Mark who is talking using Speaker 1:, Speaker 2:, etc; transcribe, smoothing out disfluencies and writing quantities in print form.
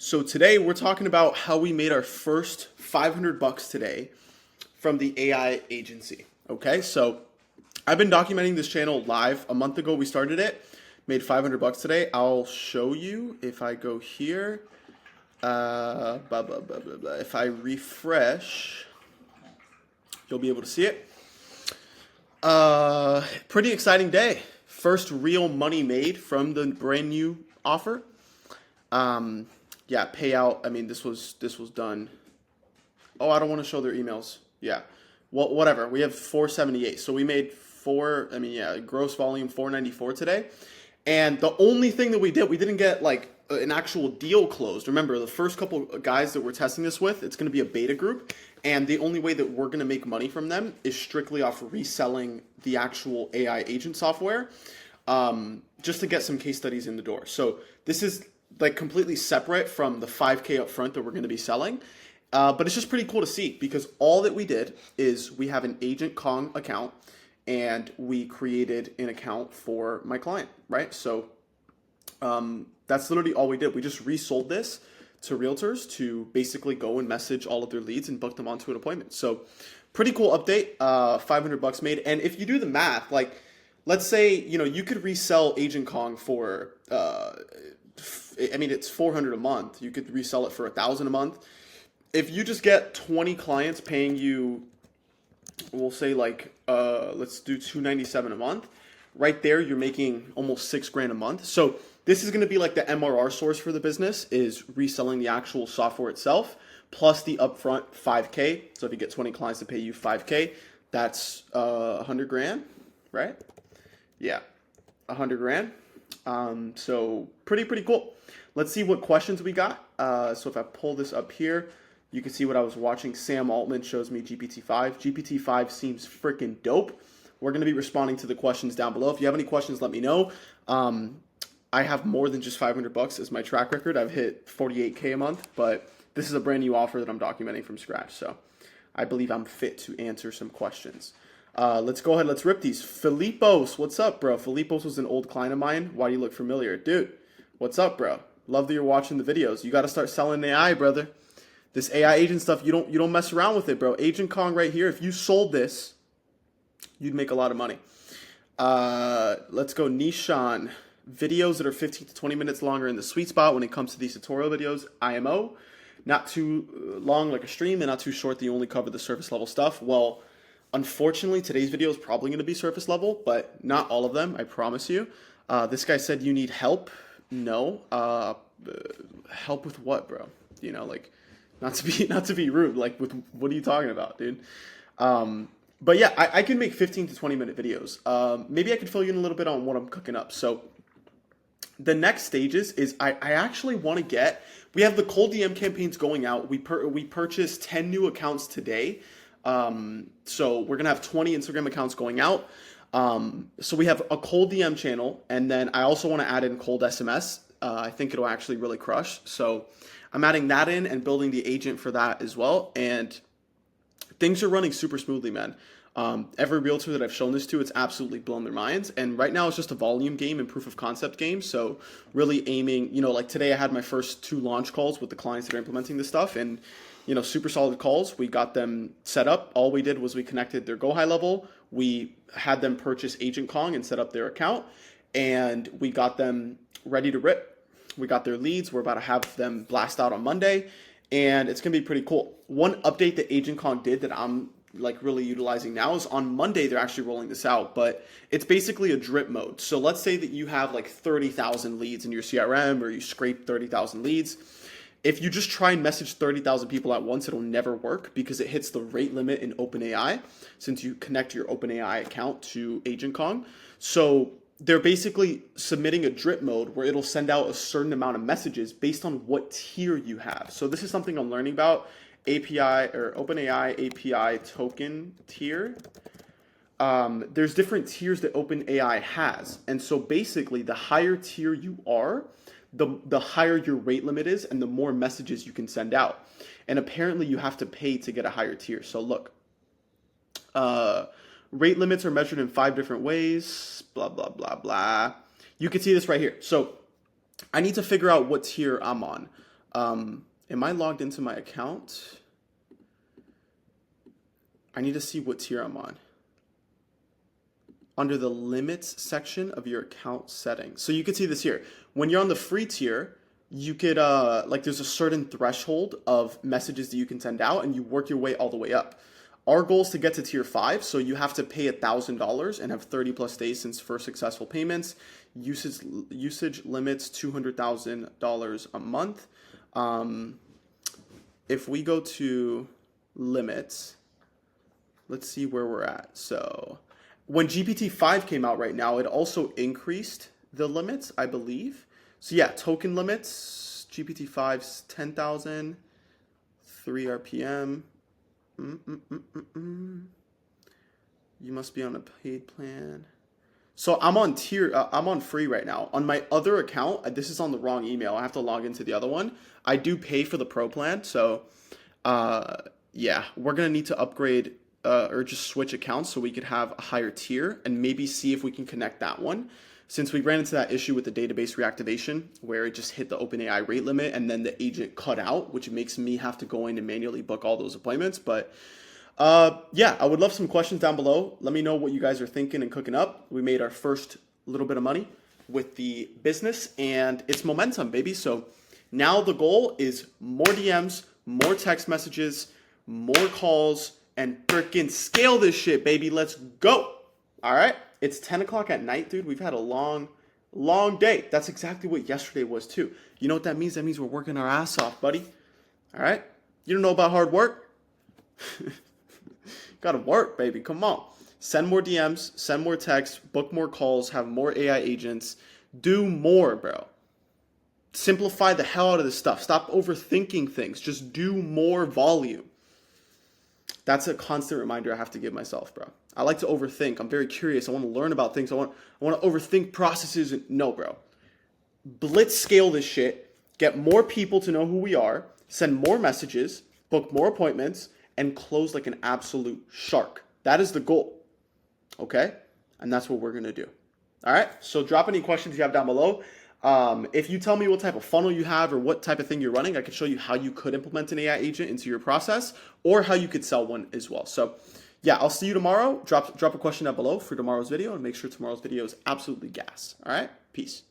Speaker 1: So today we're talking about how we made our first 500 bucks today from the AI agency. Okay, so I've been documenting this channel live. A month ago we started it, made 500 bucks today. I'll show you if I go here. If I refresh, you'll be able to see it. Pretty exciting day. First real money made from the brand new offer. Yeah, payout. I mean, this was done. Oh, I don't want to show their emails. Yeah, well, whatever. We have 478. So we made gross volume 494 today. And the only thing that we didn't get like an actual deal closed. Remember, the first couple of guys that we're testing this with, it's going to be a beta group, and the only way that we're going to make money from them is strictly off reselling the actual AI agent software, just to get some case studies in the door. So this is like completely separate from the 5K up front that we're going to be selling. But it's just pretty cool to see because all that we did is we have an Agent Kong account and we created an account for my client, right? So that's literally all we did. We just resold this to realtors to basically go and message all of their leads and book them onto an appointment. So pretty cool update, 500 bucks made. And if you do the math, like let's say, you could resell Agent Kong for, it's 400 a month. You could resell it for 1,000 a month. If you just get 20 clients paying you, we'll say like, let's do 297 a month. Right there, you're making almost $6,000 a month. So this is going to be like the MRR source for the business is reselling the actual software itself plus the upfront 5K. So if you get 20 clients to pay you 5K, that's $100,000, right? Yeah, $100,000. So pretty cool. Let's see what questions we got. So if I pull this up here, you can see what I was watching. Sam Altman shows me GPT-5. GPT-5 seems freaking dope. We're going to be responding to the questions down below. If you have any questions, let me know. I have more than just 500 bucks as my track record. I've hit 48K a month, but this is a brand new offer that I'm documenting from scratch. So I believe I'm fit to answer some questions. Let's go ahead. Let's rip these. Filipos, what's up, bro? Filipos was an old client of mine. Why do you look familiar? Dude, what's up, bro? Love that you're watching the videos. You got to start selling AI, brother. This AI agent stuff, you don't mess around with it, bro. Agent Kong right here. If you sold this, you'd make a lot of money. Let's go Nishan. Videos that are 15 to 20 minutes longer in the sweet spot when it comes to these tutorial videos. IMO. Not too long like a stream and not too short that you only cover the surface level stuff. Well, unfortunately, today's video is probably going to be surface level, but not all of them, I promise you. This guy said you need help. No. Help with what, bro? Not to be rude. Like, with what are you talking about, dude? But yeah, I can make 15 to 20 minute videos. Maybe I could fill you in a little bit on what I'm cooking up. So the next stages is I actually want to get. We have the cold DM campaigns going out. We purchased 10 new accounts today. So we're gonna have 20 Instagram accounts going out. So we have a cold DM channel, and then I also want to add in cold SMS. I think it'll actually really crush. So I'm adding that in and building the agent for that as well. And things are running super smoothly, man. Every realtor that I've shown this to, it's absolutely blown their minds. And right now it's just a volume game and proof of concept game. So really aiming, like today I had my first 2 launch calls with the clients that are implementing this stuff, and super solid calls. We got them set up. All we did was we connected their Go High level. We had them purchase Agent Kong and set up their account, and we got them ready to rip. We got their leads. We're about to have them blast out on Monday, and it's going to be pretty cool. One update that Agent Kong did that I'm like really utilizing now is on Monday they're actually rolling this out, but it's basically a drip mode. So let's say that you have like 30,000 leads in your CRM, or you scrape 30,000 leads. If you just try and message 30,000 people at once, it'll never work because it hits the rate limit in OpenAI since you connect your OpenAI account to Agent Kong. So they're basically submitting a drip mode where it'll send out a certain amount of messages based on what tier you have. So this is something I'm learning about. API or OpenAI API token tier. There's different tiers that OpenAI has. And so basically the higher tier you are, the higher your rate limit is and the more messages you can send out. And apparently you have to pay to get a higher tier. So look, rate limits are measured in 5 different ways, blah, blah, blah, blah. You can see this right here. So I need to figure out what tier I'm on. Am I logged into my account? I need to see what tier I'm on. Under the limits section of your account settings. So you can see this here. When you're on the free tier, you could, like there's a certain threshold of messages that you can send out and you work your way all the way up. Our goal is to get to tier 5, so you have to pay $1,000 and have 30 plus days since first successful payments. Usage limits $200,000 a month. If we go to limits, let's see where we're at. So when GPT-5 came out right now, it also increased the limits, I believe. So yeah, token limits, GPT-5's 10,000, 3 RPM. You must be on a paid plan. So I'm on I'm on free right now. On my other account, this is on the wrong email. I have to log into the other one. I do pay for the pro plan. So yeah, we're going to need to upgrade or just switch accounts so we could have a higher tier and maybe see if we can connect that one. Since we ran into that issue with the database reactivation where it just hit the OpenAI rate limit and then the agent cut out, which makes me have to go in and manually book all those appointments. But yeah, I would love some questions down below. Let me know what you guys are thinking and cooking up. We made our first little bit of money with the business and it's momentum, baby. So now the goal is more DMs, more text messages, more calls, and freaking scale this shit, baby. Let's go. All right. It's 10 o'clock at night, dude. We've had a long day. That's exactly what yesterday was too. You know what that means? That means we're working our ass off, buddy. All right. You don't know about hard work? Gotta work, baby. Come on. Send more DMs, send more texts, book more calls, have more AI agents. Do more, bro. Simplify the hell out of this stuff. Stop overthinking things. Just do more volume. That's a constant reminder I have to give myself, bro. I like to overthink. I'm very curious. I want to learn about things. I want to overthink processes. No, bro. Blitz scale this shit. Get more people to know who we are. Send more messages. Book more appointments. And close like an absolute shark. That is the goal. Okay? And that's what we're going to do. All right? So drop any questions you have down below. If you tell me what type of funnel you have or what type of thing you're running, I can show you how you could implement an AI agent into your process or how you could sell one as well. So yeah, I'll see you tomorrow. Drop a question down below for tomorrow's video and make sure tomorrow's video is absolutely gas. All right? Peace.